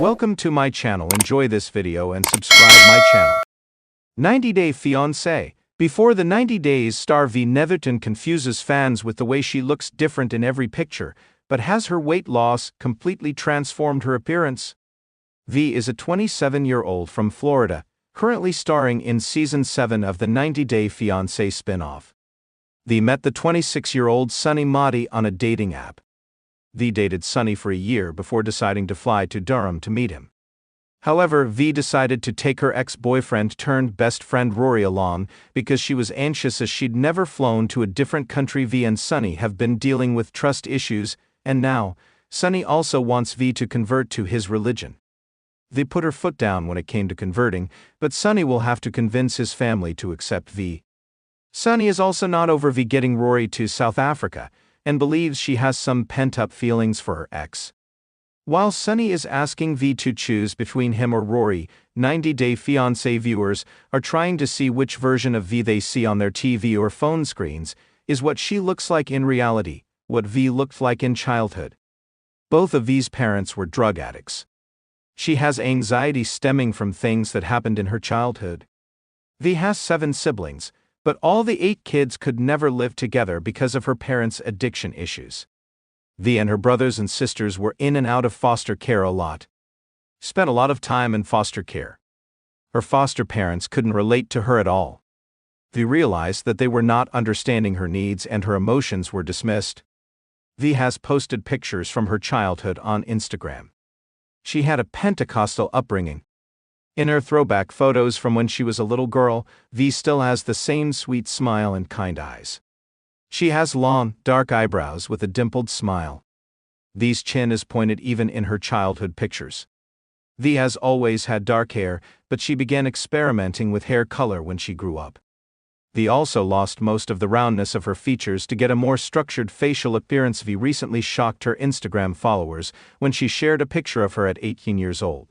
Welcome to my channel. Enjoy this video and subscribe my channel. 90 Day Fiancé. Before the 90 days, star Veah Netherton confuses fans with the way she looks different in every picture, but has her weight loss completely transformed her appearance? Veah is a 27-year-old from Florida, currently starring in Season 7 of the 90 Day Fiancé spin-off. Veah met the 26-year-old Sunny Mahdi on a dating app. Veah dated Sunny for a year before deciding to fly to Durham to meet him. However, Veah decided to take her ex-boyfriend turned best friend Rory along because she was anxious as she'd never flown to a different country. Veah and Sunny have been dealing with trust issues, and now, Sunny also wants Veah to convert to his religion. Veah put her foot down when it came to converting, but Sunny will have to convince his family to accept Veah. Sunny is also not over Veah getting Rory to South Africa, and believes she has some pent-up feelings for her ex. While Sunny is asking Veah to choose between him or Rory, 90 Day Fiancé viewers are trying to see which version of Veah they see on their TV or phone screens. Is what she looks like in reality what Veah looked like in childhood? Both of Veah's parents were drug addicts. She has anxiety stemming from things that happened in her childhood. Veah has 7 siblings, but all the 8 kids could never live together because of her parents' addiction issues. Veah and her brothers and sisters were in and out of foster care a lot. Spent a lot of time in foster care. Her foster parents couldn't relate to her at all. Veah realized that they were not understanding her needs and her emotions were dismissed. Veah has posted pictures from her childhood on Instagram. She had a Pentecostal upbringing. In her throwback photos from when she was a little girl, Veah still has the same sweet smile and kind eyes. She has long, dark eyebrows with a dimpled smile. Veah's chin is pointed even in her childhood pictures. Veah has always had dark hair, but she began experimenting with hair color when she grew up. Veah also lost most of the roundness of her features to get a more structured facial appearance. Veah recently shocked her Instagram followers when she shared a picture of her at 18 years old.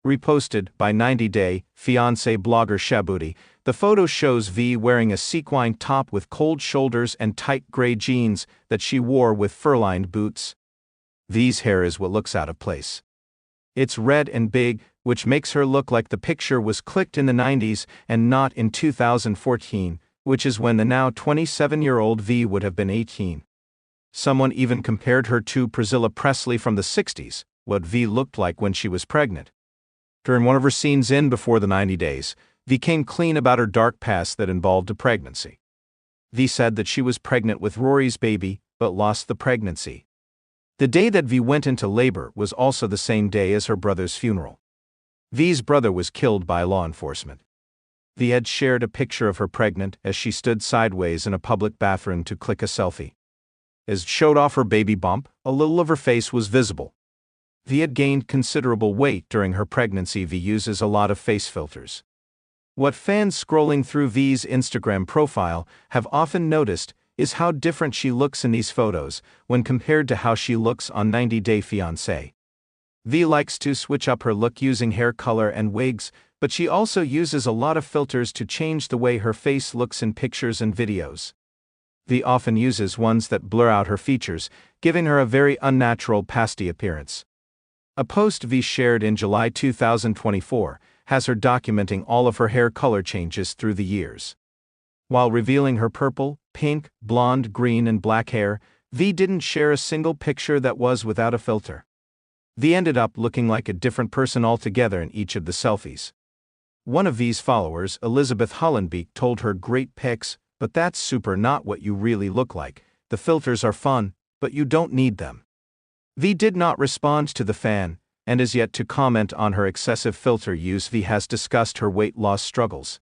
Reposted by 90 Day Fiancé blogger Shabuti, the photo shows Veah wearing a sequin top with cold shoulders and tight gray jeans that she wore with fur-lined boots. Veah's hair is what looks out of place. It's red and big, which makes her look like the picture was clicked in the 90s and not in 2014, which is when the now 27-year-old Veah would have been 18. Someone even compared her to Priscilla Presley from the 60s, what Veah looked like when she was pregnant. During one of her scenes in Before the 90 Days, Veah came clean about her dark past that involved a pregnancy. Veah said that she was pregnant with Rory's baby, but lost the pregnancy. The day that Veah went into labor was also the same day as her brother's funeral. Veah's brother was killed by law enforcement. Veah had shared a picture of her pregnant as she stood sideways in a public bathroom to click a selfie. As it showed off her baby bump, a little of her face was visible. Veah had gained considerable weight during her pregnancy. Veah uses a lot of face filters. What fans scrolling through Veah's Instagram profile have often noticed is how different she looks in these photos when compared to how she looks on 90 Day Fiancé. Veah likes to switch up her look using hair color and wigs, but she also uses a lot of filters to change the way her face looks in pictures and videos. Veah often uses ones that blur out her features, giving her a very unnatural pasty appearance. A post Veah shared in July 2024 has her documenting all of her hair color changes through the years. While revealing her purple, pink, blonde, green and black hair, Veah didn't share a single picture that was without a filter. Veah ended up looking like a different person altogether in each of the selfies. One of Veah's followers, Elizabeth Hollenbeek, told her, "Great pics, but that's super not what you really look like. The filters are fun, but you don't need them." Veah did not respond to the fan, and is yet to comment on her excessive filter use. Veah has discussed her weight loss struggles.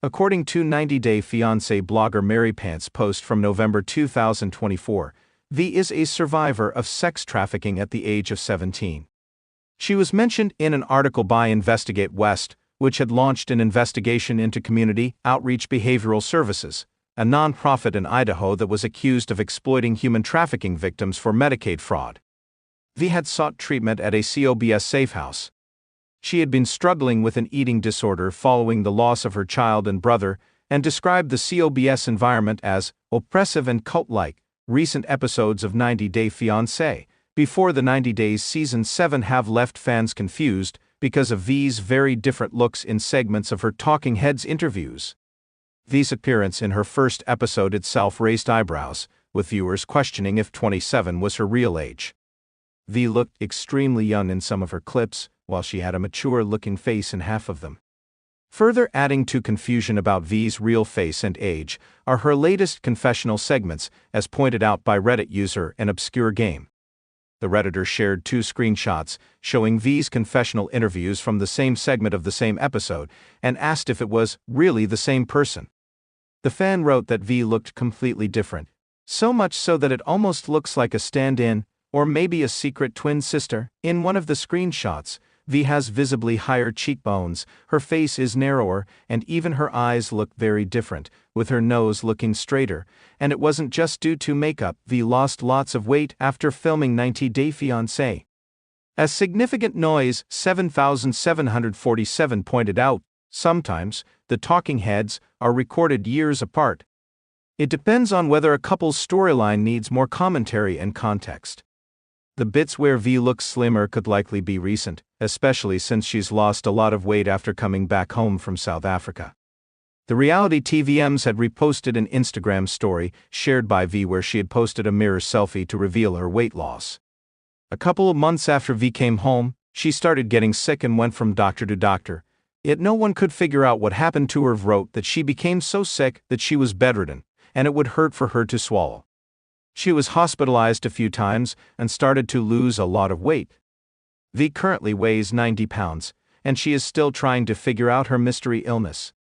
According to 90 Day Fiancé blogger Mary Pants' post from November 2024, Veah is a survivor of sex trafficking at the age of 17. She was mentioned in an article by Investigate West, which had launched an investigation into Community Outreach Behavioral Services, a nonprofit in Idaho that was accused of exploiting human trafficking victims for Medicaid fraud. Veah had sought treatment at a COBS safe house. She had been struggling with an eating disorder following the loss of her child and brother, and described the COBS environment as oppressive and cult-like. Recent episodes of 90 Day Fiancé Before the 90 Days Season 7 have left fans confused because of Veah's very different looks in segments of her Talking Heads interviews. Veah's appearance in her first episode itself raised eyebrows, with viewers questioning if 27 was her real age. Veah looked extremely young in some of her clips, while she had a mature-looking face in half of them. Further adding to confusion about Veah's real face and age are her latest confessional segments, as pointed out by Reddit user An Obscure Game. The Redditor shared 2 screenshots showing Veah's confessional interviews from the same segment of the same episode and asked if it was really the same person. The fan wrote that Veah looked completely different, so much so that it almost looks like a stand-in, or maybe a secret twin sister. In one of the screenshots, Veah has visibly higher cheekbones, her face is narrower, and even her eyes look very different, with her nose looking straighter, and it wasn't just due to makeup. Veah lost lots of weight after filming 90 Day Fiancé. As Significant Noise 7747 pointed out, sometimes the talking heads are recorded years apart. It depends on whether a couple's storyline needs more commentary and context. The bits where Veah looks slimmer could likely be recent, especially since she's lost a lot of weight after coming back home from South Africa. The reality TVMs had reposted an Instagram story shared by Veah where she had posted a mirror selfie to reveal her weight loss. A couple of months after Veah came home, she started getting sick and went from doctor to doctor, yet no one could figure out what happened to her. Wrote that she became so sick that she was bedridden, and it would hurt for her to swallow. She was hospitalized a few times and started to lose a lot of weight. Veah currently weighs 90 pounds, and she is still trying to figure out her mystery illness.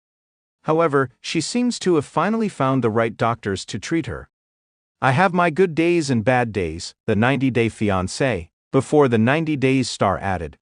However, she seems to have finally found the right doctors to treat her. "I have my good days and bad days," the 90 Day Fiancé, before the 90 Days star added.